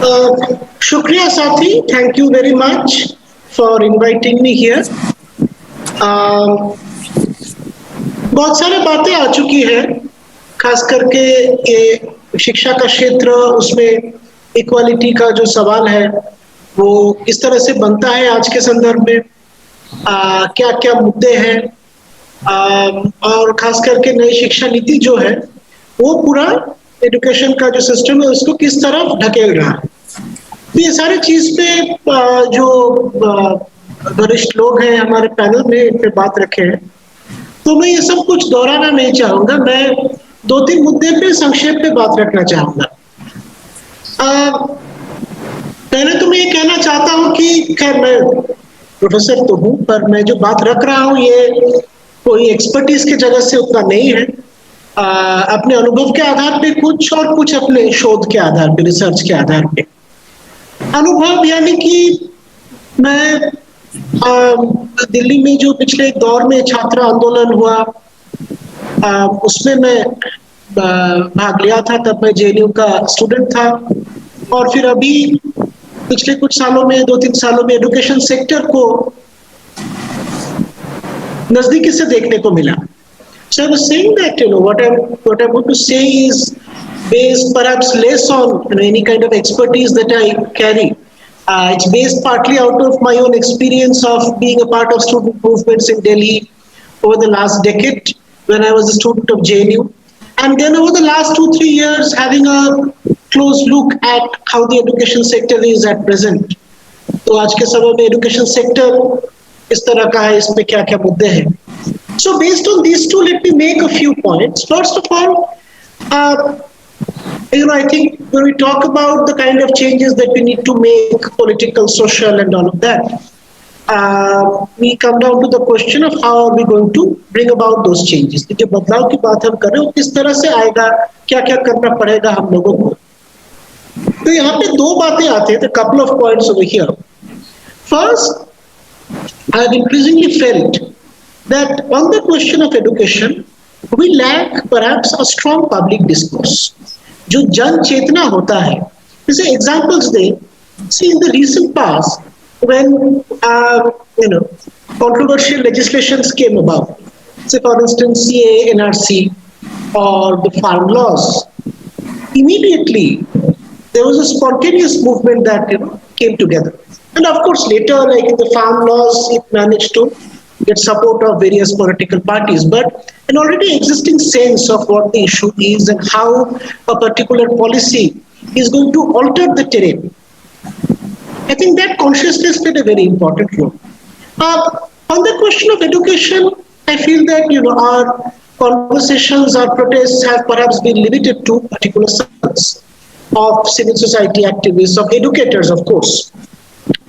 शुक्रिया साथी, thank you very much for inviting me here. बहुत सारी बातें आ चुकी है, खास करके ये शिक्षा का क्षेत्र, उसमें इक्वालिटी का जो सवाल है वो किस तरह से बनता है आज के संदर्भ में, क्या क्या मुद्दे हैं, और खास करके नई शिक्षा नीति जो है वो पूरा एजुकेशन का जो सिस्टम है उसको किस तरफ ढकेल रहा है। तो ये सारी चीज पे जो वरिष्ठ लोग हैं हमारे पैनल में इन पे बात रखे हैं, तो मैं ये सब कुछ दोहराना नहीं चाहूंगा। मैं दो तीन मुद्दे पे संक्षेप में बात रखना चाहूंगा। पहले तो मैं ये कहना चाहता हूँ कि खैर मैं प्रोफेसर तो हूँ, पर मैं जो बात रख रहा हूँ ये कोई एक्सपर्टीज की जगह से उतना नहीं है। अपने अनुभव के आधार पे कुछ और कुछ अपने शोध के आधार पे, रिसर्च के आधार पे। अनुभव यानी कि मैं दिल्ली में जो पिछले एक दौर में छात्र आंदोलन हुआ, उसमें मैं भाग लिया था। तब मैं जेएनयू का स्टूडेंट था, और फिर अभी पिछले कुछ सालों में, 2-3 सालों में एजुकेशन सेक्टर को नजदीकी से देखने को मिला। So I was saying that what I'm going to say is based perhaps less on any kind of expertise that I carry. It's based partly out of my own experience of being a part of student movements in Delhi over the last decade when I was a student of JNU, and then over the last 2-3 years having a close look at how the education sector is at present. तो आज के समय में education sector इस तरह का है, इसमें क्या क्या मुद्दे हैं। So based on these two, let me make a few points. First of all, I think when we talk about the kind of changes that we need to make, political, social, and all of that, we come down to the question of how are we going to bring about those changes. जो बदलाव की बात हम कर रहे हो किस तरह से आएगा, क्या क्या करना पड़ेगा हम लोगों को। तो यहाँ पे दो बातें आती हैं, the couple of points over here. First, I have increasingly felt that on the question of education, we lack perhaps a strong public discourse. जो जन चेतना होता है, जैसे examples they, see in the recent past when controversial legislations came about, say for instance CAA, NRC, or the farm laws, immediately there was a spontaneous movement that came together. And of course later, like in the farm laws, it managed to get support of various political parties, but an already existing sense of what the issue is and how a particular policy is going to alter the terrain. I think that consciousness played a very important role. On the question of education, I feel that our conversations, our protests have perhaps been limited to particular circles of civil society activists, of educators, of course,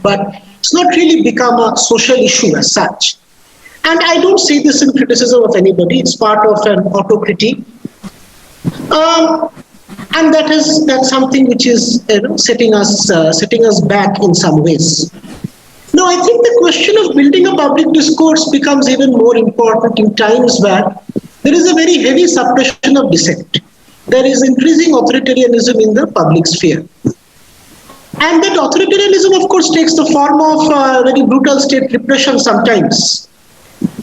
but it's not really become a social issue as such. And I don't see this in criticism of anybody. It's part of an autocritique. And that's something which is setting us back in some ways. Now, I think the question of building a public discourse becomes even more important in times where there is a very heavy suppression of dissent. There is increasing authoritarianism in the public sphere. And that authoritarianism, of course, takes the form of very brutal state repression sometimes.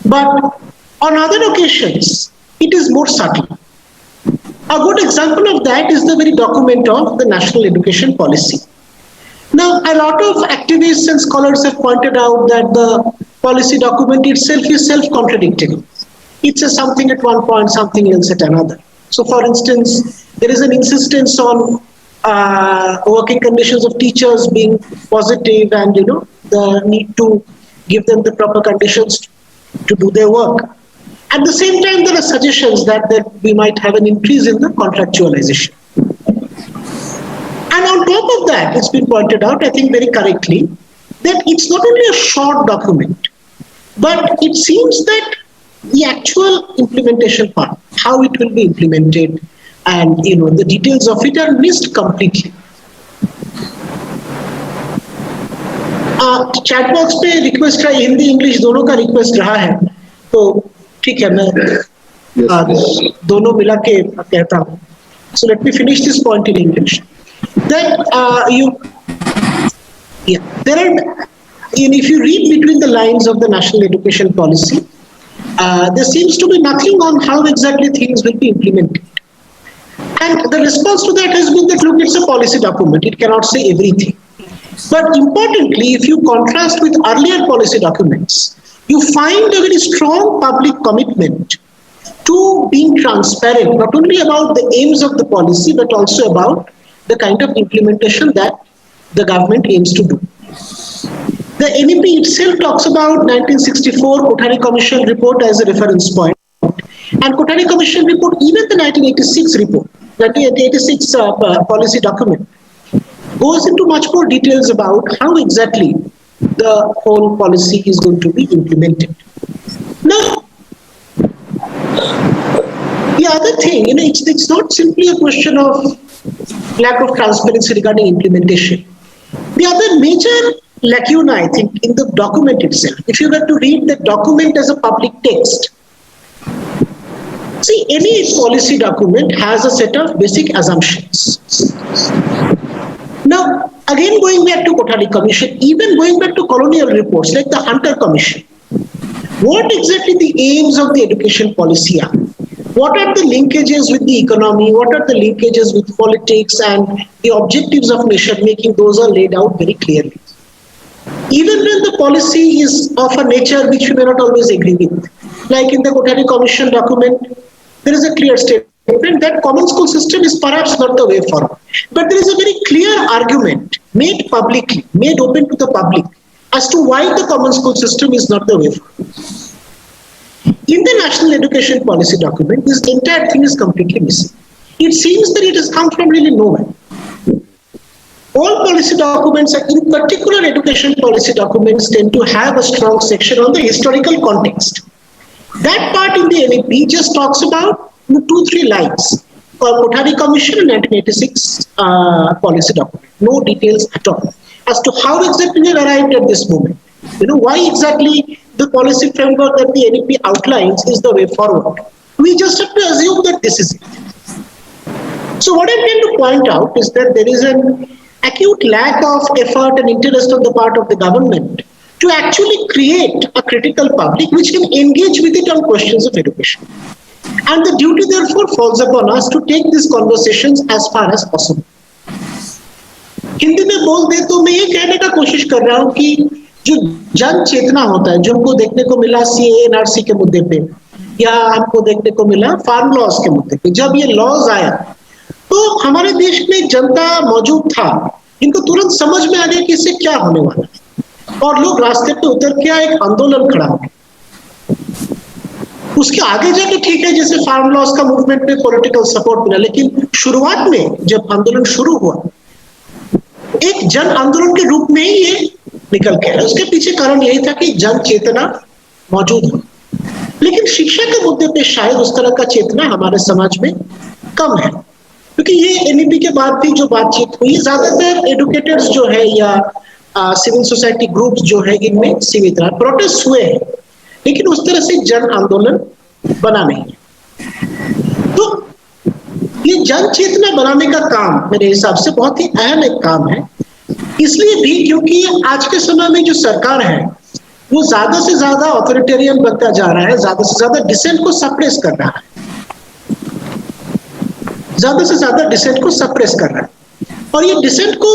But on other occasions, it is more subtle. A good example of that is the very document of the National Education Policy. Now, a lot of activists and scholars have pointed out that the policy document itself is self-contradictory. It says something at one point, something else at another. So, for instance, there is an insistence on working conditions of teachers being positive and the need to give them the proper conditions to do their work. At the same time, there are suggestions that we might have an increase in the contractualization. And on top of that, it's been pointed out, I think very correctly, that it's not only a short document, but it seems that the actual implementation part, how it will be implemented, and the details of it are missed completely. Chat box पे request है, Hindi English दोनों का request रहा है, तो ठीक है, मैं दोनों मिला के कहता हूँ. So let me finish this point in English. Then there are, if you read between the lines of the national education policy, there seems to be nothing on how exactly things will be implemented. And the response to that has been that, look, it's a policy document. It cannot say everything. But importantly, if you contrast with earlier policy documents, you find a very strong public commitment to being transparent, not only about the aims of the policy, but also about the kind of implementation that the government aims to do. The NEP itself talks about 1964 Kothari Commission report as a reference point, and Kothari Commission report, even the 1986 report, 1986 policy document, goes into much more details about how exactly the whole policy is going to be implemented. Now, the other thing, it's not simply a question of lack of transparency regarding implementation. The other major lacuna, I think, in the document itself, if you were to read the document as a public text, see, any policy document has a set of basic assumptions. Now, again, going back to Kothari Commission, even going back to colonial reports like the Hunter Commission, what exactly the aims of the education policy are? What are the linkages with the economy? What are the linkages with politics and the objectives of nation making? Those are laid out very clearly. Even when the policy is of a nature which we may not always agree with, like in the Kothari Commission document, there is a clear statement that common school system is perhaps not the way forward. But there is a very clear argument made publicly, made open to the public as to why the common school system is not the way forward. In the National Education Policy document, this entire thing is completely missing. It seems that it has come from really nowhere. All policy documents, in particular education policy documents, tend to have a strong section on the historical context. That part in the NEP just talks about 2-3 lines. Kothari Commission in 1986 policy document. No details at all as to how exactly we arrived at this moment. Why exactly the policy framework that the NEP outlines is the way forward. We just have to assume that this is it. So what I'm trying to point out is that there is an acute lack of effort and interest on the part of the government to actually create a critical public which can engage with it on questions of education. And the duty therefore falls upon us to take these conversations as far as possible. Hindi में बोल दे तो मैं ये कहने का कोशिश कर रहा हूँ कि जो जन चेतना होता है, जो हमको देखने को मिला सीए एनआरसी के मुद्दे पे, या हमको देखने को मिला फार्म लॉज के मुद्दे पे, जब ये लॉज आया तो हमारे देश में जनता मौजूद था, इनको तुरंत समझ में आ गया कि इससे क्या होने वाला है, और लोग रास्ते पे उतर के एक आंदोलन खड़ा हो गया। उसके आगे जाके ठीक है, जैसे फार्म लॉज का मूवमेंट पे पॉलिटिकल सपोर्ट मिला, लेकिन शुरुआत में जब आंदोलन शुरू हुआ एक जन आंदोलन के रूप में ही ये निकल के आया। उसके पीछे कारण यही था कि जन चेतना मौजूद हो, लेकिन शिक्षा के मुद्दे पे शायद उस तरह का चेतना हमारे समाज में कम है, क्योंकि ये एनईपी के बाद भी जो बातचीत हुई ज्यादातर एडुकेटर्स जो है या सिविल सोसाइटी ग्रुप्स जो है इनमें सीमित रहा। प्रोटेस्ट हुए हैं लेकिन उस तरह से जन आंदोलन बना नहीं। तो ये जन चेतना बनाने का काम मेरे हिसाब से बहुत ही अहम एक काम है, इसलिए भी क्योंकि आज के समय में जो सरकार है वो ज्यादा से ज्यादा ऑथोरिटेरियन बनता जा रहा है, ज्यादा से ज्यादा डिसेंट को सप्रेस कर रहा है, ज्यादा से ज्यादा डिसेंट को सप्रेस कर रहा है। और ये डिसेंट को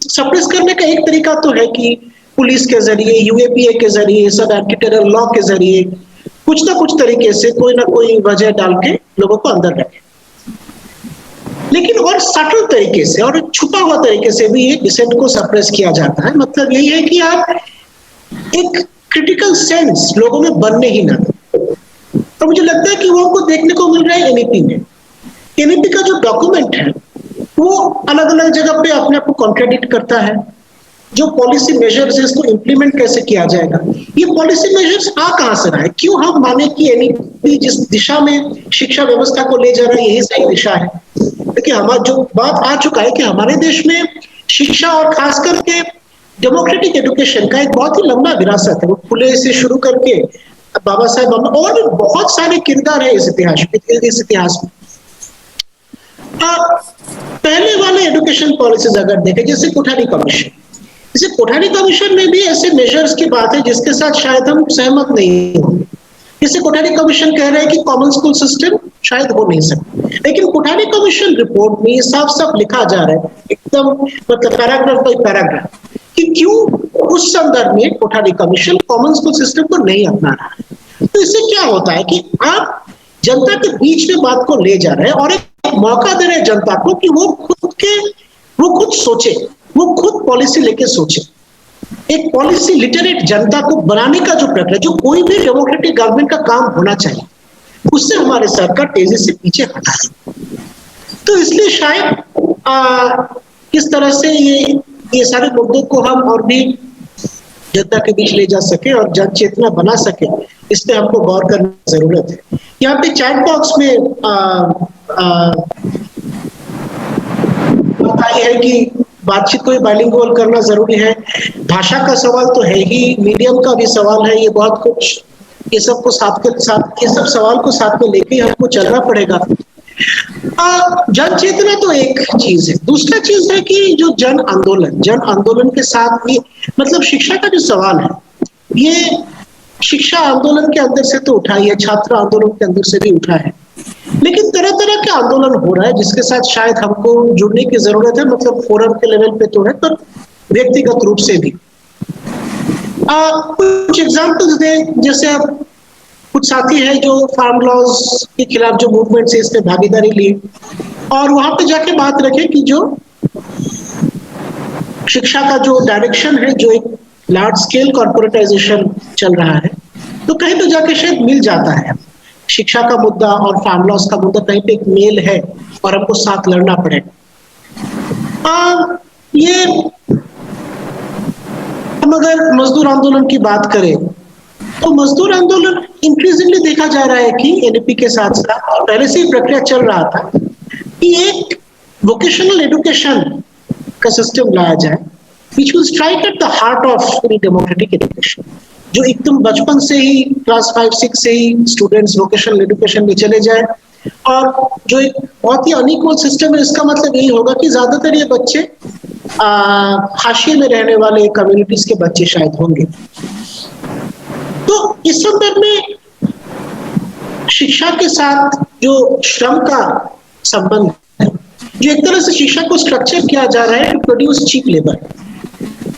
सप्रेस करने का एक तरीका तो है कि पुलिस के जरिए, यूएपीए के जरिए, सब एंटी-टेरर लॉ के जरिए कुछ ना कुछ तरीके से कोई ना कोई वजह डाल के लोगों को अंदर रखे। लेकिन और सटल तरीके से और छुपा हुआ तरीके से भी ये डिसेंट को सप्रेस किया जाता है। मतलब यही है कि आप एक क्रिटिकल सेंस लोगों में बनने ही ना दें। तो मुझे लगता है कि वो हमको देखने को मिल रहा है एनईपी में। एनईपी का जो डॉक्यूमेंट है वो अलग अलग जगह पे अपने आप को कॉन्ट्राडिक्ट करता है। जो पॉलिसी मेजर्स है इसको इम्प्लीमेंट कैसे किया जाएगा, ये पॉलिसी मेजर्स आ कहां से रहा है? क्यों हम माने कि एनईपी जिस दिशा में शिक्षा व्यवस्था को ले जा रहा है यही सही दिशा है? देखिए हमारा जो बात आ चुका है कि हमारे देश में शिक्षा और खास करके डेमोक्रेटिक एजुकेशन का एक बहुत ही लंबा विरासत है। वो फुले से शुरू करके बाबा साहेब और भी बहुत सारे किरदार है इस इतिहास में। पहले वाले एजुकेशन पॉलिसीज अगर देखें, जैसे कोठारी कमीशन, जैसे कोठारी कमीशन में भी ऐसे मेजर्स की बात है जिसके साथ शायद हम सहमत नहीं होंगे। जैसे कोठारी कमीशन कह रहे हैं कि कॉमन स्कूल सिस्टम शायद हो नहीं सकता, लेकिन कोठारी कमीशन रिपोर्ट में ये साफ साफ लिखा जा रहा है एकदम, मतलब पैराग्राफ बाई पैराग्राफ, कि क्यों उस संदर्भ में Kothari commission common school system को नहीं अपना रहा है। तो इससे क्या होता है कि आप जनता के बीच में बात को ले जा रहे हैं और एक मौका दे रहे हैं जनता को कि वो खुद सोचे, वो खुद पॉलिसी लेके सोचे। एक पॉलिसी लिटरेट जनता को बनाने का जो प्रक्रिया, जो कोई भी डेमोक्रेटिक गवर्नमेंट का काम होना चाहिए, उससे हमारे सरकार तेजी से पीछे हटा है। तो इसलिए शायद किस तरह से ये सारे मुद्दों को हम और भी जनता के बीच ले जा सके और जन चेतना बना सके, इस पे हमको गौर करने की जरूरत है। यहाँ पे चैट बॉक्स में बताई है कि बातचीत को बाइलिंगुअल करना जरूरी है। भाषा का सवाल तो है ही, मीडियम का भी सवाल है, ये बहुत कुछ, ये सब को साथ के साथ, ये सब सवाल को साथ में लेके हमको चलना पड़ेगा। जन चेतना तो एक चीज है, दूसरा चीज है कि जो जन आंदोलन के साथ भी, मतलब शिक्षा का जो सवाल है, ये शिक्षा आंदोलन के अंदर से तो उठा ही है, छात्र आंदोलन के अंदर से भी उठा है, लेकिन तरह तरह के आंदोलन हो रहा है जिसके साथ शायद हमको जुड़ने की जरूरत है, मतलब फोरम के लेवल पे तो है, पर व्यक्तिगत रूप से भी। कुछ एग्जाम्पल्स दें, जैसे अब कुछ साथी है जो फार्म लॉज के खिलाफ जो मूवमेंट से इसमें भागीदारी ली और वहां पे जाके बात रखे कि जो शिक्षा का जो डायरेक्शन है, जो एक लार्ज स्केल कॉर्पोरेटाइजेशन चल रहा है, तो कहीं तो जाके शायद मिल जाता है। शिक्षा का मुद्दा और फार्म लॉस का मुद्दा कहीं पे एक मेल है और हमको साथ लड़ना पड़ेगा। ये हम अगर मजदूर आंदोलन की बात करें तो मजदूर आंदोलन इंक्रीजिंगली देखा जा रहा है कि एनईपी के साथ साथ, और पहले से ही प्रक्रिया चल रहा था कि एक वोकेशनल एजुकेशन का सिस्टम लाया जाए which will strike at the heart of any democratic education, जो एकदम बचपन से ही क्लास 5-6 से ही स्टूडेंट्स वोकेशनल एजुकेशन में चले जाए। और जो एक बहुत ही अनइक्वल सिस्टम है, इसका मतलब यही होगा कि ज्यादातर ये बच्चे हाशिए में रहने वाले कम्युनिटीज के बच्चे शायद होंगे। तो इस संदर्भ में शिक्षा के साथ जो श्रम का संबंध है, जो एक तरह से शिक्षा को स्ट्रक्चर किया जा रहा है टू प्रोड्यूस चीप लेबर,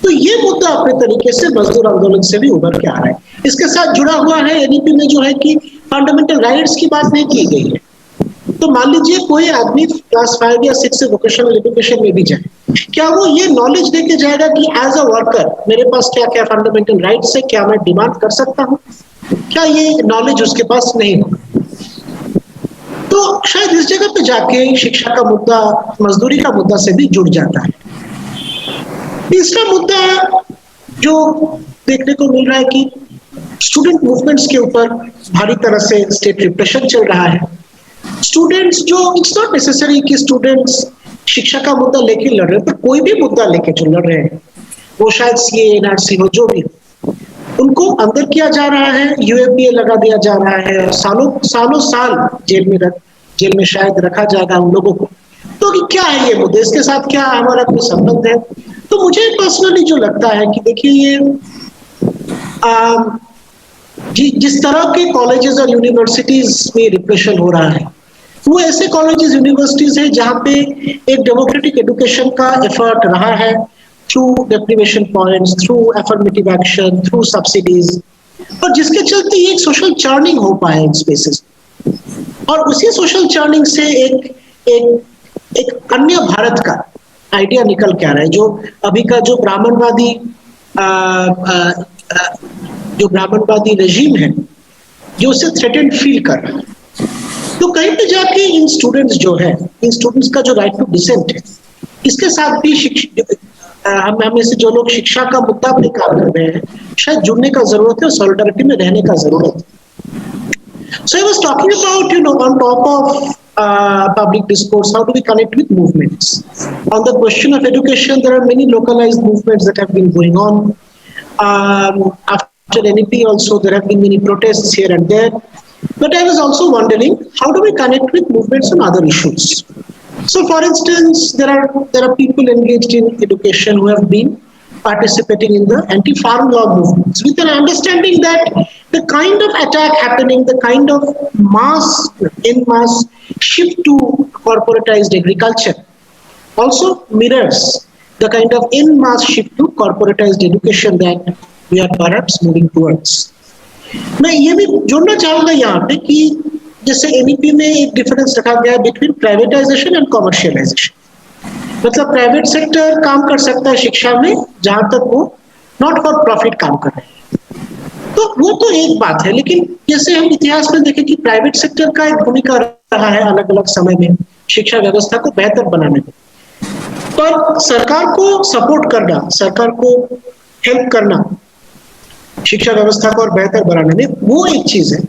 तो ये मुद्दा अपने तरीके से मजदूर आंदोलन से भी उभर के आ रहा है। इसके साथ जुड़ा हुआ है एनईपी में जो है कि फंडामेंटल राइट्स की बात नहीं की गई है। तो मान लीजिए कोई आदमी क्लास 5 या 6 से वोकेशनल एजुकेशन में भी जाए, क्या वो ये नॉलेज देके जाएगा कि एज अ वर्कर मेरे पास क्या क्या फंडामेंटल राइट्स है, क्या मैं डिमांड कर सकता हूँ? क्या ये नॉलेज उसके पास नहीं होगा? तो शायद इस जगह पे जाके शिक्षा का मुद्दा मजदूरी का मुद्दा से भी जुड़ जाता है। तीसरा मुद्दा जो देखने को मिल रहा है कि स्टूडेंट मूवमेंट्स के ऊपर भारी तरह से स्टेट रिप्रेशन चल रहा है। स्टूडेंट्स जो, इट्स नॉट नेसेसरी कि स्टूडेंट्स शिक्षा का मुद्दा लेके लड़ रहे हैं, पर कोई भी मुद्दा लेके जो लड़ रहे हैं, वो शायद सीए, एनआरसी हो, जो भी हो, उनको अंदर किया जा रहा है, यूएपीए लगा दिया जा रहा है, सालों साल जेल में शायद रखा जाएगा उन लोगों को। तो क्या है ये मुद्दे, इसके साथ क्या हमारा कोई संबंध है? तो मुझे पर्सनली जो लगता है कि देखिए ये जिस तरह के कॉलेजेस और यूनिवर्सिटीज में रिप्रेशन हो रहा है, वो ऐसे कॉलेजेस यूनिवर्सिटीज है जहाँ पे एक डेमोक्रेटिक एजुकेशन का एफर्ट रहा है through deprivation points, through affirmative action, through subsidies, और जिसके चलते ये एक सोशल चर्निंग हो पाए इन स्पेसेस। और उसी सोशल चर्निंग से एक अन्य भारत का आइडिया निकल के आ रहा है, जो अभी का जो ब्राह्मणवादी रेजिम है, जो उसे थ्रेटेंड फील कर रहा है। तो कहीं पे जाके इन स्टूडेंट्स जो है, इन स्टूडेंट्स का जो राइट टू डिसेंट है, इसके साथ भी हमें से जो लोग शिक्षा का मुद्दा पे काम कर रहे हैं, शायद जुड़ने का जरूरत है, सॉलिडारिटी में रहने का जरूरत है। So I was talking about, on top of public discourse, how do we connect with movements? On the question of education, there are many localized movements that have been going on. After NEP also, there have been many protests here and there. But I was also wondering, how do we connect with movements on other issues? So, for instance, there are people engaged in education who have been participating in the anti-farm law movements with an understanding that the kind of attack happening, the kind of in mass shift to corporatized agriculture also mirrors the kind of in mass shift to corporatized education that we are perhaps moving towards. मैं ये भी जोड़ना चाहूंगा यहाँ पे कि जैसे NEP में एक डिफरेंस रखा गया है बिटवीन प्राइवेटाइजेशन एंड कमर्शियलाइजेशन। मतलब प्राइवेट सेक्टर काम कर सकता है शिक्षा में जहां तक वो नॉट फॉर प्रॉफिट काम कर रहे हैं, तो वो तो एक बात है। लेकिन जैसे हम इतिहास में देखें कि प्राइवेट सेक्टर का एक भूमिका रहा है अलग अलग समय में शिक्षा व्यवस्था को बेहतर बनाने में, पर सरकार को सपोर्ट करना, सरकार को हेल्प करना शिक्षा व्यवस्था को और बेहतर बनाने में, वो एक चीज है।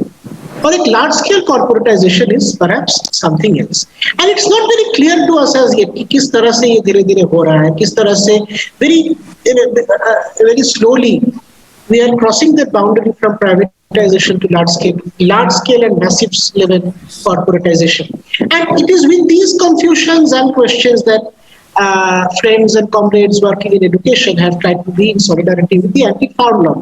और एक large scale corporatization is perhaps something else, and it's not very clear to us as yet कि किस तरह से ये धीरे धीरे हो रहा है, किस तरह से very slowly we are crossing the boundary from privatization to large scale and massive level corporatization. And it is with these confusions and questions that friends and comrades working in education have tried to be in solidarity with the anti-farm law.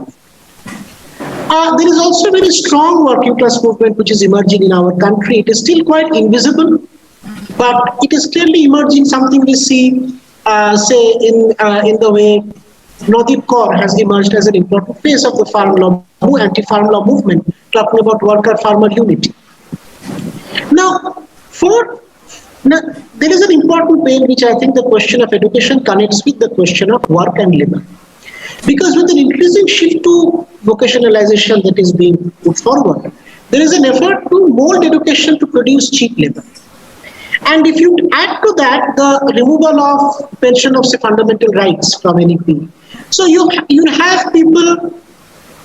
There is also a very strong working class movement which is emerging in our country. It is still quite invisible, but it is clearly emerging. Something we see, say, in the way Nadeep Kaur has emerged as an important face of the farm law, anti-farm law movement, talking about worker-farmer unity. Now, there is an important way in which I think the question of education connects with the question of work and labor. Because with an increasing shift to vocationalization that is being put forward, there is an effort to mold education to produce cheap labor. And if you add to that the removal of pension of say, fundamental rights from NEP, so you have people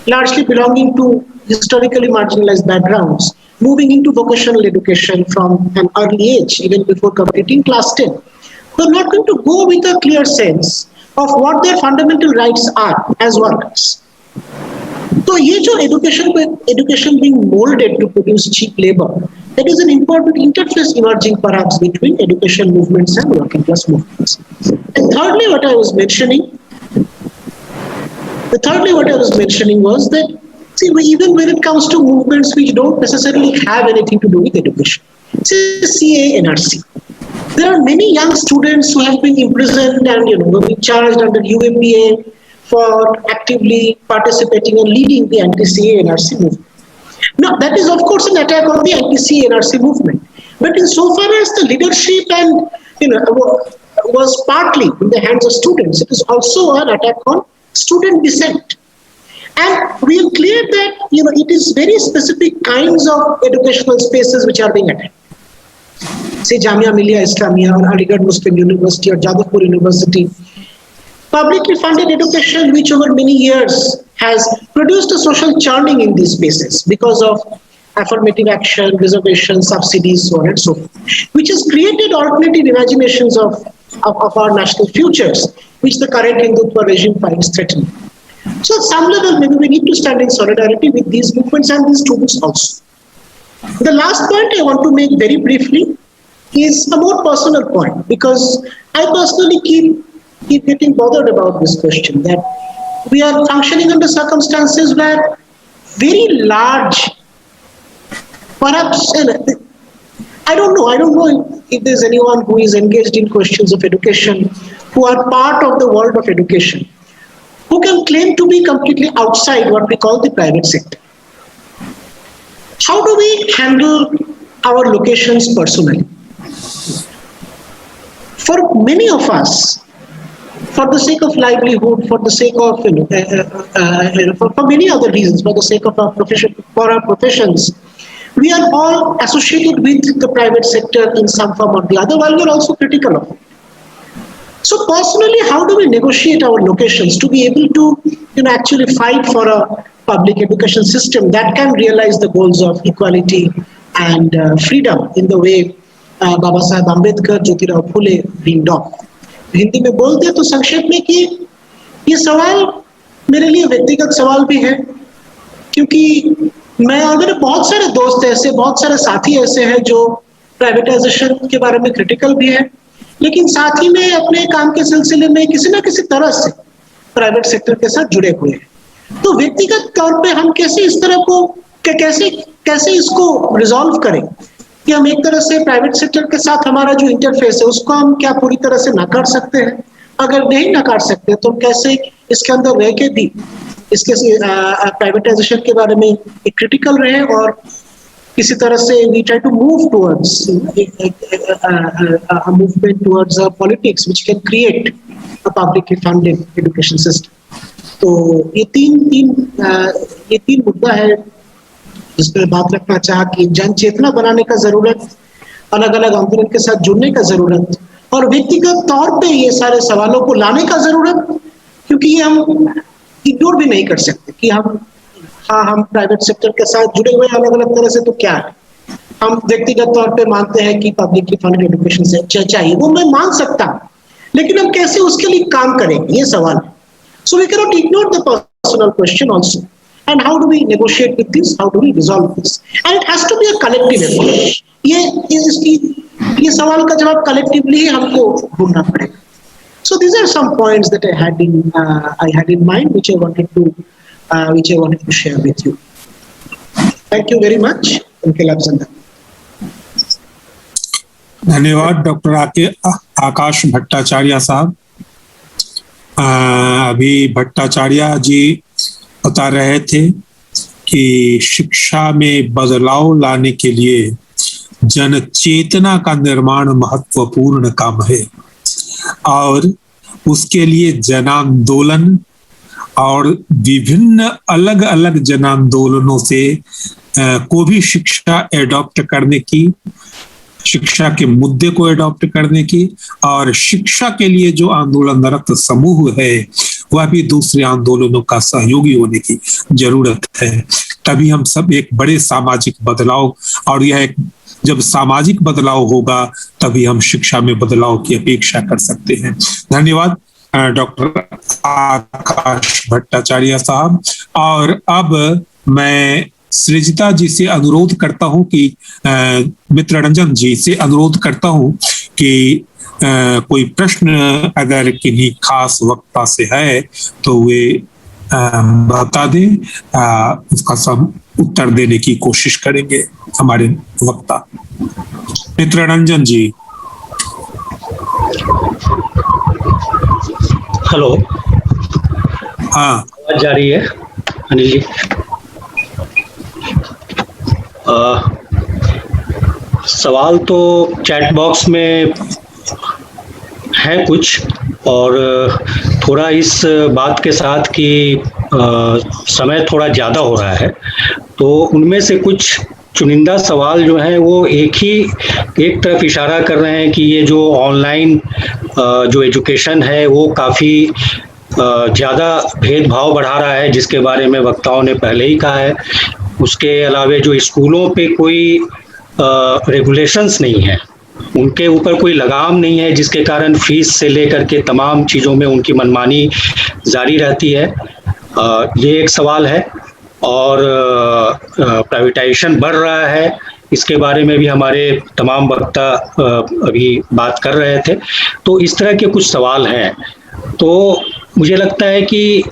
largely belonging to historically marginalized backgrounds moving into vocational education from an early age, even before completing class 10. They're not going to go with a clear sense of what their fundamental rights are as workers. So, ये जो education being molded to produce cheap labor, that is an important interface emerging perhaps between education movements and working class movements. And thirdly, what I was mentioning was that, see, even when it comes to movements which don't necessarily have anything to do with education, say CA, NRC, there are many young students who have been imprisoned and will be charged under UAPA for actively participating and leading the anti-CA NRC movement. Now, that is of course an attack on the anti-CA NRC movement. But insofar as the leadership and was partly in the hands of students, it is also an attack on student dissent. And we are clear that it is very specific kinds of educational spaces which are being attacked. Say Jamia Millia Islamia or Aligarh Muslim University or Jadavpur University, publicly funded education which over many years has produced a social churning in these spaces because of affirmative action, reservation, subsidies, so on and so forth, which has created alternative imaginations of our national futures, which the current Hindutva regime finds threatening. So at some level, maybe we need to stand in solidarity with these movements and these students also. The last point I want to make very briefly is a more personal point, because I personally keep getting bothered about this question, that we are functioning under circumstances where very large, perhaps, I don't know if there's anyone who is engaged in questions of education, who are part of the world of education, who can claim to be completely outside what we call the private sector. How do we handle our locations personally? For many of us, for the sake of livelihood, for the sake of for many other reasons, for the sake of our profession, for our professions, we are all associated with the private sector in some form or the other, while we're also critical of it. So personally, how do we negotiate our locations to be able to actually fight for a public education system that can realize the goals of equality and freedom in the way Baba Saheb Ambedkar, Jyotirao Phule dreamed of? Hindi में बोलते हैं तो संक्षेप में कि ये सवाल मेरे लिए व्यक्तिगत सवाल भी है, क्योंकि मैं, मेरे बहुत सारे दोस्त ऐसे, बहुत सारे साथी ऐसे हैं जो प्राइवेटाइजेशन के बारे में क्रिटिकल भी है, लेकिन साथ ही में अपने काम के सिलसिले में किसी ना किसी तरह से प्राइवेट सेक्टर के साथ जुड़े हुए हैं। तो व्यक्तिगत तौर पे हम कैसे इस तरह को कैसे कैसे इसको रिजॉल्व करें कि हम एक तरह से प्राइवेट सेक्टर के साथ हमारा जो इंटरफेस है उसको हम क्या पूरी तरह से नकार सकते हैं, अगर नहीं नकार सकते तो कैसे इसके अंदर रह के भी इसके प्राइवेटाइजेशन के बारे में एक क्रिटिकल रहे और किसी तरह से we try to move towards movement towards politics which can create a publicly funded education system. तो ये तीन मुद्दा है जिस पर बात रखना चाहा कि जन चेतना बनाने का जरूरत, अलग अलग आंदोलन के साथ जुड़ने का जरूरत और व्यक्तिगत तौर पे ये सारे सवालों को लाने का जरूरत, क्योंकि ये हम इग्नोर भी नहीं कर सकते कि हम प्राइवेट सेक्टर के साथ जुड़े हुए अलग अलग तरह से, तो क्या है हम व्यक्तिगत तौर पे मानते हैं कि पब्लिकली फंडेड एजुकेशन से चाहिए, वो मैं मान सकता हूँ, लेकिन हम कैसे उसके लिए काम करेंगे ये सवाल है। So we can not ignore the personal question also, and how do we negotiate with this, how do we resolve this, and it has to be a collective effort. ये सवाल का जवाब कलेक्टिवली ही हमको ढूंढना पड़ेगा। So these are some points that I had in mind, which I wanted to share with you. Thank you very much, Inkilab Zanda. धन्यवाद doctor आकाश भट्टाचार्य साहब। अभी भट्टाचार्य जी बता रहे थे कि शिक्षा में बदलाव लाने के लिए जन चेतना का निर्माण महत्वपूर्ण काम है और उसके लिए जन आंदोलन और विभिन्न अलग अलग जन आंदोलनों से को भी शिक्षा एडॉप्ट करने की, शिक्षा के मुद्दे को एडॉप्ट करने की और शिक्षा के लिए जो आंदोलनरत समूह है वह भी दूसरे आंदोलनों का सहयोगी होने की जरूरत है। तभी हम सब एक बड़े सामाजिक बदलाव, और यह एक जब सामाजिक बदलाव होगा तभी हम शिक्षा में बदलाव की अपेक्षा कर सकते हैं। धन्यवाद डॉक्टर आकाश भट्टाचार्य साहब। और अब मैं सृजिता जी से अनुरोध करता हूं कि मित्र रंजन जी से अनुरोध करता हूं कि कोई प्रश्न अगर किन्हीं खास वक्ता से है तो वे बता दें, उसका सब उत्तर देने की कोशिश करेंगे हमारे वक्ता। मित्र रंजन जी। हेलो, हाँ आवाज जा रही है अनिल जी? सवाल तो चैट बॉक्स में है कुछ, और थोड़ा इस बात के साथ कि समय थोड़ा ज़्यादा हो रहा है, तो उनमें से कुछ चुनिंदा सवाल जो हैं वो एक तरफ इशारा कर रहे हैं कि ये जो ऑनलाइन जो एजुकेशन है वो काफ़ी ज़्यादा भेदभाव बढ़ा रहा है, जिसके बारे में वक्ताओं ने पहले ही कहा है। उसके अलावे जो स्कूलों पे कोई रेगुलेशंस नहीं है, उनके ऊपर कोई लगाम नहीं है, जिसके कारण फीस से लेकर के तमाम चीज़ों में उनकी मनमानी जारी रहती है। ये एक सवाल है। और प्राइवेटाइजेशन बढ़ रहा है, इसके बारे में भी हमारे तमाम वक्ता अभी बात कर रहे थे। तो इस तरह के कुछ सवाल हैं। तो मुझे लगता है कि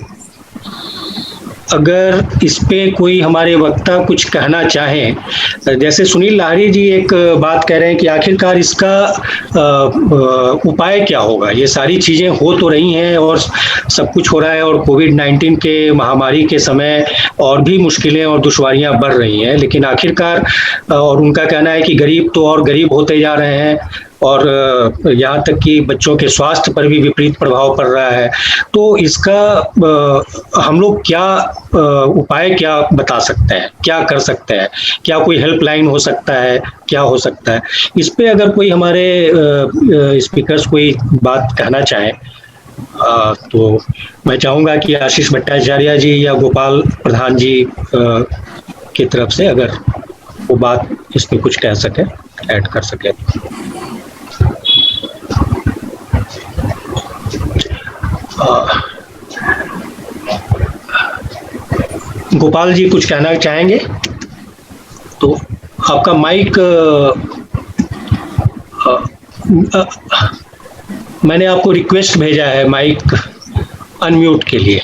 अगर इस पे कोई हमारे वक्ता कुछ कहना चाहें, जैसे सुनील लाहिड़ी जी एक बात कह रहे हैं कि आखिरकार इसका उपाय क्या होगा। ये सारी चीज़ें हो तो रही हैं और सब कुछ हो रहा है, और कोविड-19 के महामारी के समय और भी मुश्किलें और दुश्वारियां बढ़ रही हैं, लेकिन आखिरकार और उनका कहना है कि गरीब तो और गरीब होते जा रहे हैं, और यहाँ तक कि बच्चों के स्वास्थ्य पर भी विपरीत प्रभाव पड़ रहा है। तो इसका हम लोग क्या उपाय क्या बता सकते हैं, क्या कर सकते हैं? क्या कोई हेल्पलाइन हो सकता है, क्या हो सकता है? इस पे अगर कोई हमारे स्पीकर्स कोई बात कहना चाहें तो मैं चाहूँगा कि आशीष भट्टाचार्य जी या गोपाल प्रधान जी की तरफ से अगर वो बात इस पे कुछ कह सके, ऐड कर सके। गोपाल जी कुछ कहना चाहेंगे तो आपका माइक मैंने आपको रिक्वेस्ट भेजा है माइक अनम्यूट के लिए।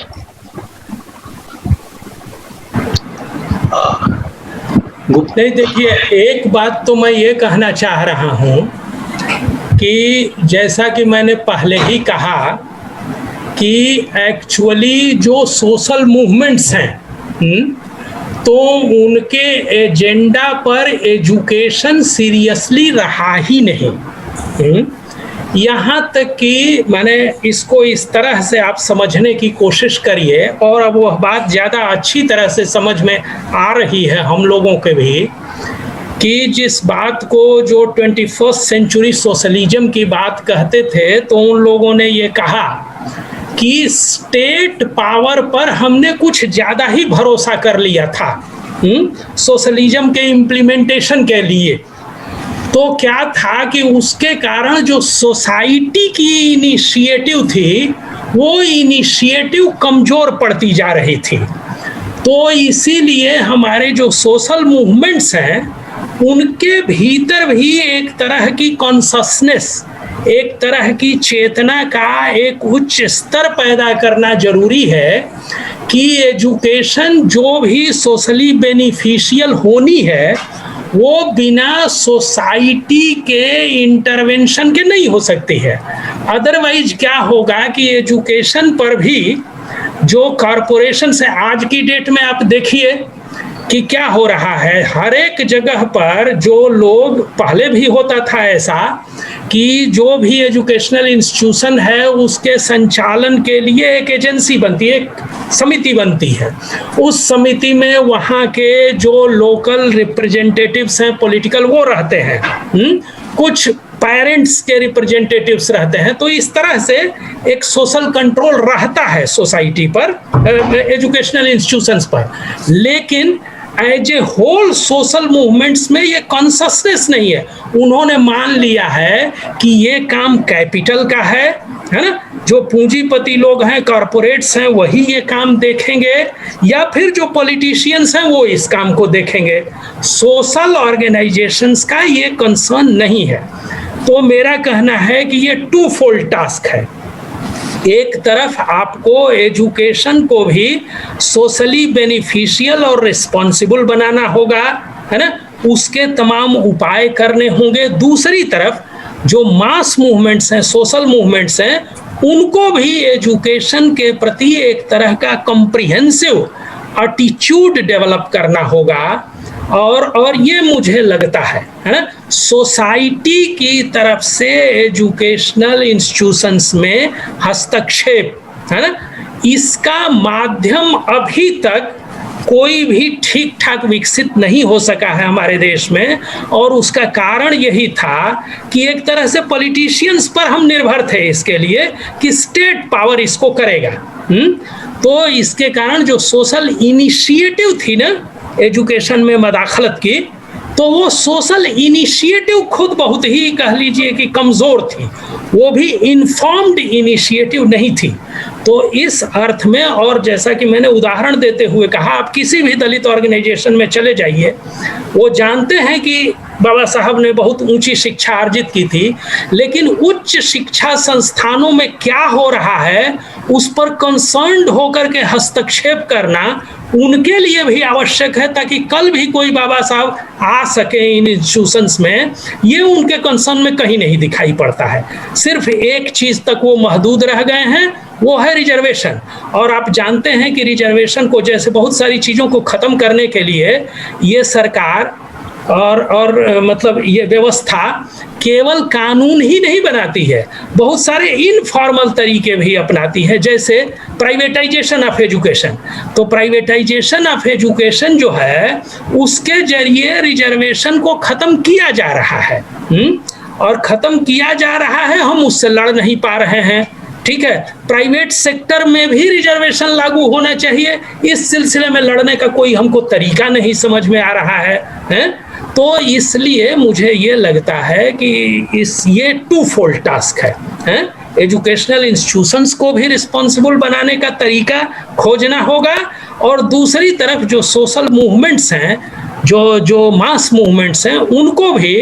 नहीं, देखिए, एक बात तो मैं ये कहना चाह रहा हूँ कि जैसा कि मैंने पहले ही कहा कि एक्चुअली जो सोशल मूवमेंट्स हैं, तो उनके एजेंडा पर एजुकेशन सीरियसली रहा ही नहीं। यहाँ तक कि मैंने इसको इस तरह से आप समझने की कोशिश करिए, और अब वह बात ज़्यादा अच्छी तरह से समझ में आ रही है हम लोगों के भी, कि जिस बात को जो 21st सेंचुरी सोशलिज्म की बात कहते थे, तो उन लोगों ने ये कहा कि स्टेट पावर पर हमने कुछ ज़्यादा ही भरोसा कर लिया था सोशलिज्म के इम्प्लीमेंटेशन के लिए। तो क्या था कि उसके कारण जो सोसाइटी की इनिशिएटिव थी, वो इनिशिएटिव कमज़ोर पड़ती जा रही थी। तो इसीलिए हमारे जो सोशल मूवमेंट्स हैं, उनके भीतर भी एक तरह की कॉन्शसनेस, एक तरह की चेतना का एक उच्च स्तर पैदा करना जरूरी है कि एजुकेशन जो भी सोशली बेनिफिशियल होनी है, वो बिना सोसाइटी के इंटरवेंशन के नहीं हो सकती है। अदरवाइज क्या होगा कि एजुकेशन पर भी जो कॉरपोरेशन से आज की डेट में आप देखिए कि क्या हो रहा है, हर एक जगह पर जो लोग, पहले भी होता था ऐसा कि जो भी एजुकेशनल इंस्टीट्यूशन है उसके संचालन के लिए एक एजेंसी बनती है, एक समिति बनती है। उस समिति में वहाँ के जो लोकल रिप्रेजेंटेटिव्स हैं पॉलिटिकल, वो रहते हैं, कुछ पेरेंट्स के रिप्रेजेंटेटिव्स रहते हैं। तो इस तरह से एक सोशल कंट्रोल रहता है सोसाइटी पर, एजुकेशनल इंस्टीट्यूशंस पर। लेकिन as a whole social movements में ये कॉन्शसनेस नहीं है। उन्होंने मान लिया है कि ये काम कैपिटल का है ना, जो पूंजीपति लोग हैं, कॉरपोरेट्स हैं, वही ये काम देखेंगे, या फिर जो पॉलिटिशियंस हैं वो इस काम को देखेंगे। सोशल ऑर्गेनाइजेशंस का ये कंसर्न नहीं है। तो मेरा कहना है कि ये टू फोल्ड टास्क है। एक तरफ आपको एजुकेशन को भी सोशली बेनिफिशियल और रिस्पॉन्सिबल बनाना होगा, है ना, उसके तमाम उपाय करने होंगे। दूसरी तरफ जो मास मूवमेंट्स हैं, सोशल मूवमेंट्स हैं, उनको भी एजुकेशन के प्रति एक तरह का कॉम्प्रिहेंसिव एटीट्यूड डेवलप करना होगा। और ये मुझे लगता है ना, सोसाइटी की तरफ से एजुकेशनल इंस्टीट्यूशंस में हस्तक्षेप, है ना, इसका माध्यम अभी तक कोई भी ठीक ठाक विकसित नहीं हो सका है हमारे देश में। और उसका कारण यही था कि एक तरह से पॉलिटिशियंस पर हम निर्भर थे इसके लिए कि स्टेट पावर इसको करेगा। तो इसके कारण जो सोशल इनिशिएटिव थी ना एजुकेशन में मदाखलत की, तो वो सोशल इनिशिएटिव खुद बहुत ही, कह लीजिए कि कमज़ोर थी, वो भी इन्फॉर्म्ड इनिशिएटिव नहीं थी। तो इस अर्थ में, और जैसा कि मैंने उदाहरण देते हुए कहा, आप किसी भी दलित ऑर्गेनाइजेशन में चले जाइए, वो जानते हैं कि बाबा साहब ने बहुत ऊंची शिक्षा अर्जित की थी, लेकिन उच्च शिक्षा संस्थानों में क्या हो रहा है उस पर कंसर्न्ड होकर के हस्तक्षेप करना उनके लिए भी आवश्यक है, ताकि कल भी कोई बाबा साहब आ सके इन इंस्टीट्यूशंस में। ये उनके कंसर्न में कहीं नहीं दिखाई पड़ता है। सिर्फ एक चीज तक वो महदूद रह गए हैं, वो है रिजर्वेशन। और आप जानते हैं कि रिजर्वेशन को, जैसे बहुत सारी चीज़ों को ख़त्म करने के लिए ये सरकार और मतलब ये व्यवस्था केवल कानून ही नहीं बनाती है, बहुत सारे इनफॉर्मल तरीके भी अपनाती है, जैसे प्राइवेटाइजेशन ऑफ एजुकेशन। तो प्राइवेटाइजेशन ऑफ एजुकेशन जो है, उसके जरिए रिजर्वेशन को ख़त्म किया जा रहा है। और ख़त्म किया जा रहा है, हम उससे लड़ नहीं पा रहे हैं। ठीक है, प्राइवेट सेक्टर में भी रिजर्वेशन लागू होना चाहिए, इस सिलसिले में लड़ने का कोई हमको तरीका नहीं समझ में आ रहा है? तो इसलिए मुझे ये लगता है कि ये टू फोल्ड टास्क है? एजुकेशनल इंस्टीट्यूशंस को भी रिस्पॉन्सिबल बनाने का तरीका खोजना होगा, और दूसरी तरफ जो सोशल मूवमेंट्स हैं, जो मास मूवमेंट्स हैं, उनको भी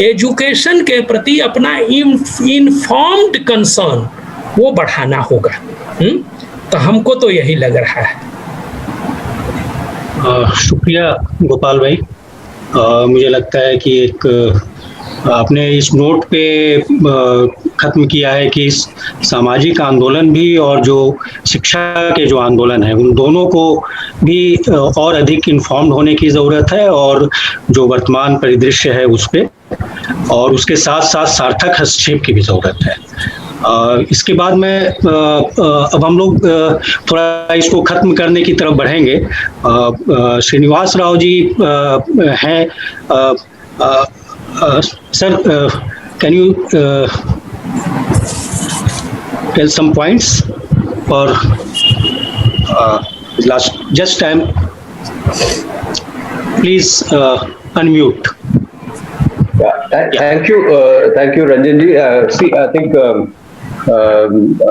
एजुकेशन के प्रति अपना इन्फॉर्म्ड कंसर्न वो बढ़ाना होगा। तो हमको तो यही लग रहा है। शुक्रिया गोपाल भाई। मुझे लगता है कि एक आपने इस नोट पे खत्म किया है कि इस सामाजिक आंदोलन भी और जो शिक्षा के जो आंदोलन है उन दोनों को भी और अधिक इन्फॉर्म्ड होने की ज़रूरत है, और जो वर्तमान परिदृश्य है उस पे, और उसके साथ साथ सार्थक हस्तक्षेप की भी ज़रूरत है। इसके बाद में अब हम लोग थोड़ा इसको खत्म करने की तरफ बढ़ेंगे। श्रीनिवास राव जी हैं। Sir, can you tell some points और last just time please unmute. Thank you, Ranjan ji. See, I think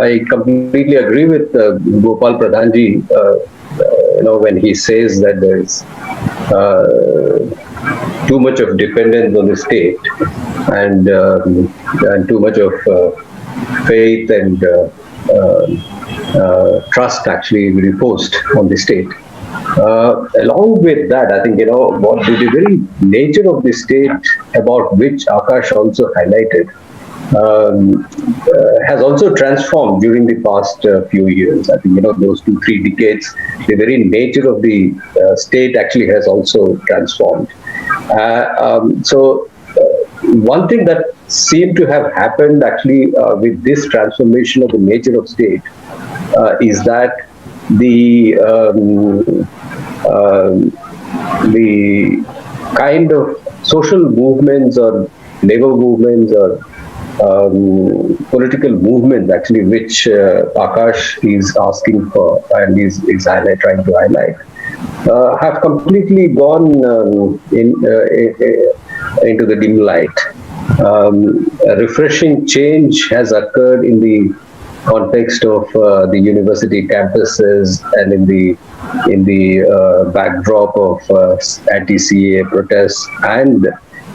I completely agree with Gopal Pradhan ji. When he says that there is too much of dependence on the state and too much of faith and trust actually reposed on the state. Along with that, I think, what the very nature of the state, about which Akash also highlighted, has also transformed during the past few years. I think, those 2-3 decades, the very nature of the state actually has also transformed. One thing that seemed to have happened actually with this transformation of the nature of state is that the kind of social movements or labor movements or political movements actually which Akash is asking for and is trying to highlight have completely gone into the dim light. A refreshing change has occurred in the context of the university campuses and in the backdrop of anti-CAA protests and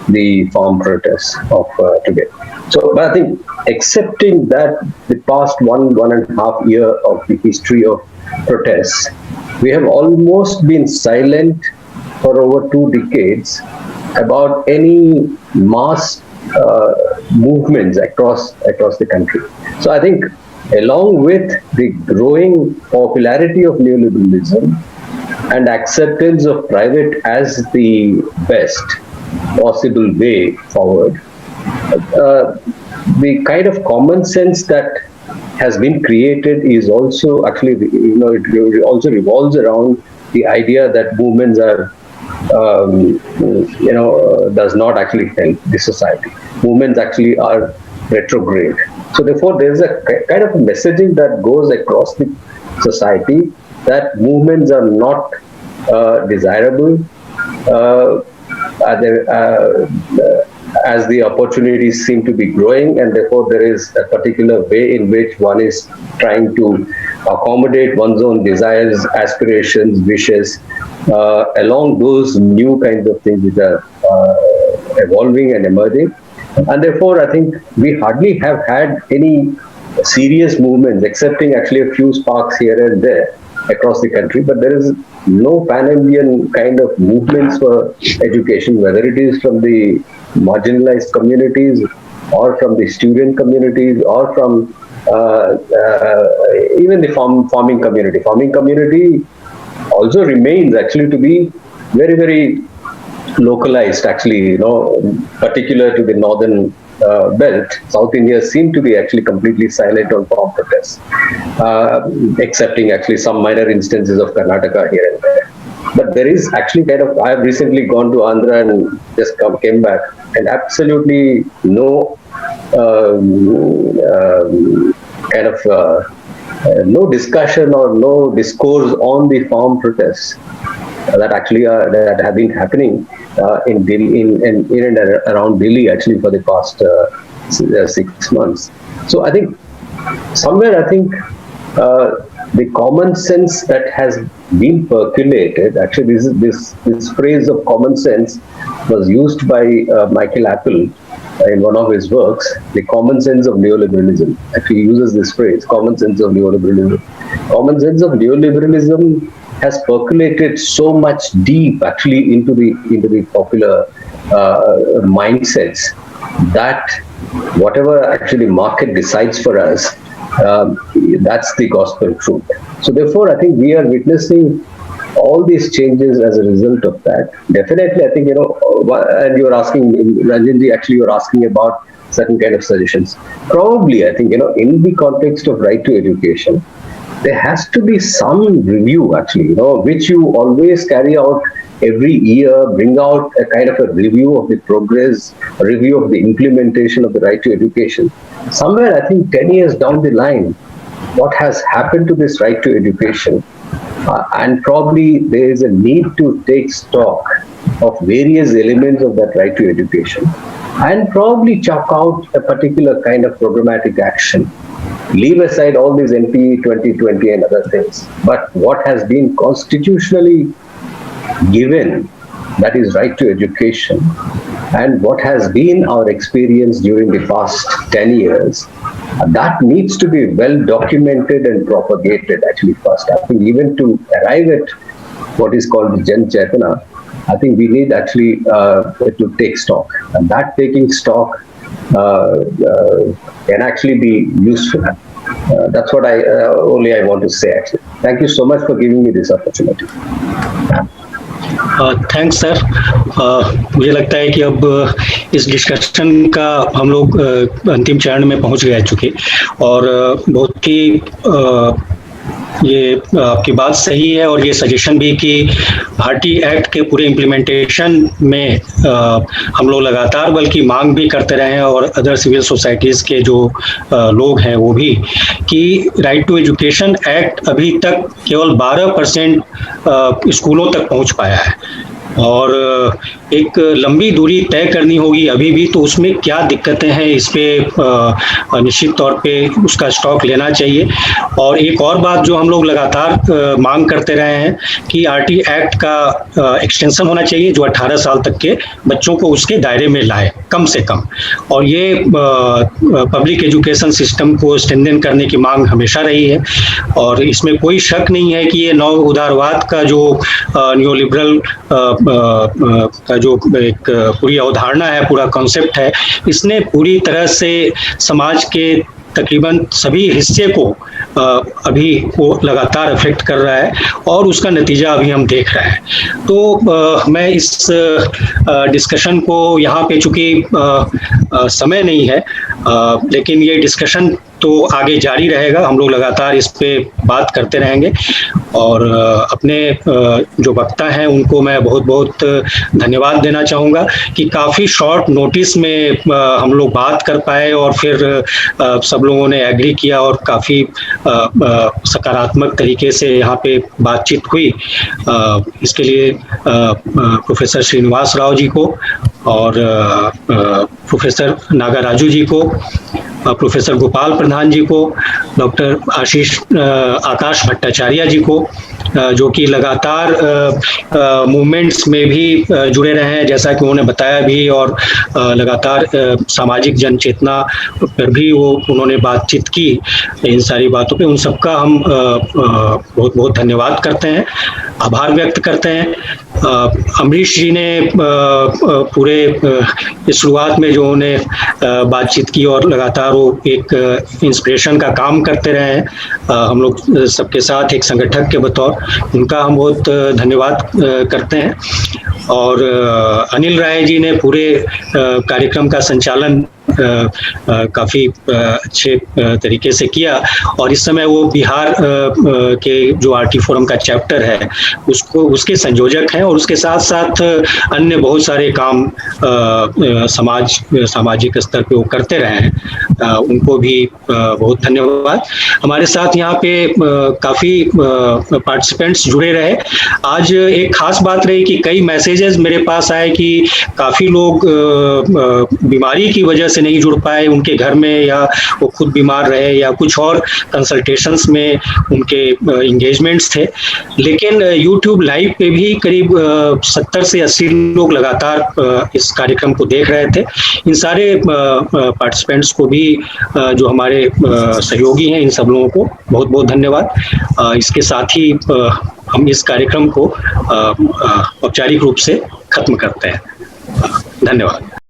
the farm protests of today. So, but I think accepting that the past 1.5 year of the history of protests, we have almost been silent for over 2 decades about any mass movements across the country. So I think, along with the growing popularity of neoliberalism and acceptance of private as the best possible way forward, the kind of common sense that has been created is also actually, it also revolves around the idea that movements are, does not actually help the society. Movements actually are retrograde. So therefore, there is a kind of messaging that goes across the society that movements are not desirable as the opportunities seem to be growing, and therefore there is a particular way in which one is trying to accommodate one's own desires, aspirations, wishes, along those new kinds of things which are evolving and emerging. And therefore, I think we hardly have had any serious movements, excepting actually a few sparks here and there across the country. But there is no pan-Indian kind of movements for education, whether it is from the marginalized communities or from the student communities or from even the farming community. Farming community also remains actually to be very, very localized, actually, particular to the northern belt. South India seemed to be actually completely silent on farm protests, excepting actually some minor instances of Karnataka here and there. But there is actually I have recently gone to Andhra and just came back, and absolutely no no discussion or no discourse on the farm protests that actually that have been happening in Delhi, in and around Delhi actually for the past 6 months. So I think somewhere the common sense that has been percolated. Actually, this phrase of common sense was used by Michael Apple in one of his works, The Common Sense of Neoliberalism. Actually, he uses this phrase, common sense of neoliberalism. Common sense of neoliberalism has percolated so much deep, actually, into the popular mindsets, that whatever actually market decides for us, that's the gospel truth. So therefore, I think we are witnessing all these changes as a result of that. Definitely, I think, and you're asking, Ranjanji, actually you're asking about certain kind of suggestions. Probably, I think, in the context of right to education, there has to be some review, actually, which you always carry out every year, bring out a kind of a review of the progress, a review of the implementation of the right to education. Somewhere, I think 10 years down the line, what has happened to this right to education? And probably there is a need to take stock of various elements of that right to education and probably chalk out a particular kind of programmatic action. Leave aside all these NP 2020 and other things. But what has been constitutionally given, that is right to education, and what has been our experience during the past 10 years, that needs to be well documented and propagated actually first. I think even to arrive at what is called the Jan Chaitana, I think we need actually to take stock. And that taking stock can actually be useful. That's what I want to say actually. Thank you so much for giving me this opportunity. Thanks sir. मुझे लगता है कि अब इस discussion का हम लोग अंतिम चरण में पहुंच गए चुके, और बहुत ही ये आपकी बात सही है और ये सजेशन भी कि भारतीय एक्ट के पूरे इम्प्लीमेंटेशन में हम लोग लगातार बल्कि मांग भी करते रहे हैं, और अदर सिविल सोसाइटीज़ के जो लोग हैं वो भी, कि राइट टू एजुकेशन एक्ट अभी तक केवल 12% स्कूलों तक पहुंच पाया है, और एक लंबी दूरी तय करनी होगी अभी भी, तो उसमें क्या दिक्कतें हैं इस पे निश्चित तौर पे उसका स्टॉक लेना चाहिए। और एक और बात जो हम लोग लगातार मांग करते रहे हैं कि आरटी एक्ट का एक्सटेंशन होना चाहिए, जो 18 साल तक के बच्चों को उसके दायरे में लाए कम से कम, और ये पब्लिक एजुकेशन सिस्टम को स्ट्रेंथन करने की मांग हमेशा रही है, और इसमें कोई शक नहीं है कि ये नव उदारवाद का जो न्यूलिबरल का जो एक पूरी अवधारणा है, पूरा कॉन्सेप्ट है, इसने पूरी तरह से समाज के तकरीबन सभी हिस्से को अभी वो लगातार अफेक्ट कर रहा है, और उसका नतीजा अभी हम देख रहे हैं। तो मैं इस डिस्कशन को यहाँ पे, चूँकि समय नहीं है, लेकिन ये डिस्कशन तो आगे जारी रहेगा, हम लोग लगातार इस पे बात करते रहेंगे, और अपने जो वक्ता हैं उनको मैं बहुत बहुत धन्यवाद देना चाहूँगा कि काफ़ी शॉर्ट नोटिस में हम लोग बात कर पाए, और फिर सब लोगों ने एग्री किया, और काफ़ी सकारात्मक तरीके से यहाँ पे बातचीत हुई। इसके लिए प्रोफेसर श्रीनिवास राव जी को, और प्रोफेसर नागाराजू जी को, प्रोफेसर गोपाल प्रधान जी को, डॉक्टर आकाश भट्टाचार्य जी को, जो कि लगातार मूवमेंट्स में भी जुड़े रहे हैं, जैसा कि उन्होंने बताया भी, और लगातार सामाजिक जनचेतना पर भी वो उन्होंने बातचीत की इन सारी बातों पे। उन सबका हम बहुत बहुत धन्यवाद करते हैं, आभार व्यक्त करते हैं। अमरीश जी ने पूरे शुरुआत में जो उन्होंने बातचीत की, और लगातार वो एक इंस्पिरेशन का काम करते रहे हैं हम लोग सबके साथ एक संगठक के बतौर, उनका हम बहुत धन्यवाद करते हैं। और अनिल राय जी ने पूरे कार्यक्रम का संचालन काफ़ी अच्छे तरीके से किया, और इस समय वो बिहार के जो आरटी फोरम का चैप्टर है उसके संयोजक हैं, और उसके साथ साथ अन्य बहुत सारे काम सामाजिक स्तर पे वो करते रहे हैं, उनको भी बहुत धन्यवाद। हमारे साथ यहाँ पे काफ़ी पार्टिसिपेंट्स जुड़े रहे। आज एक खास बात रही कि कई मैसेजेस मेरे पास आए कि काफ़ी लोग बीमारी की वजह से से नहीं जुड़ पाए उनके घर में, या वो खुद बीमार रहे, या कुछ और कंसल्टेशंस में उनके इंगेजमेंट्स थे। लेकिन यूट्यूब लाइव पे भी करीब 70 से 80 लोग लगातार इस कार्यक्रम को देख रहे थे। इन सारे पार्टिसिपेंट्स को भी, जो हमारे सहयोगी हैं, इन सब लोगों को बहुत बहुत धन्यवाद। इसके साथ ही हम इस कार्यक्रम को औपचारिक रूप से खत्म करते हैं। धन्यवाद।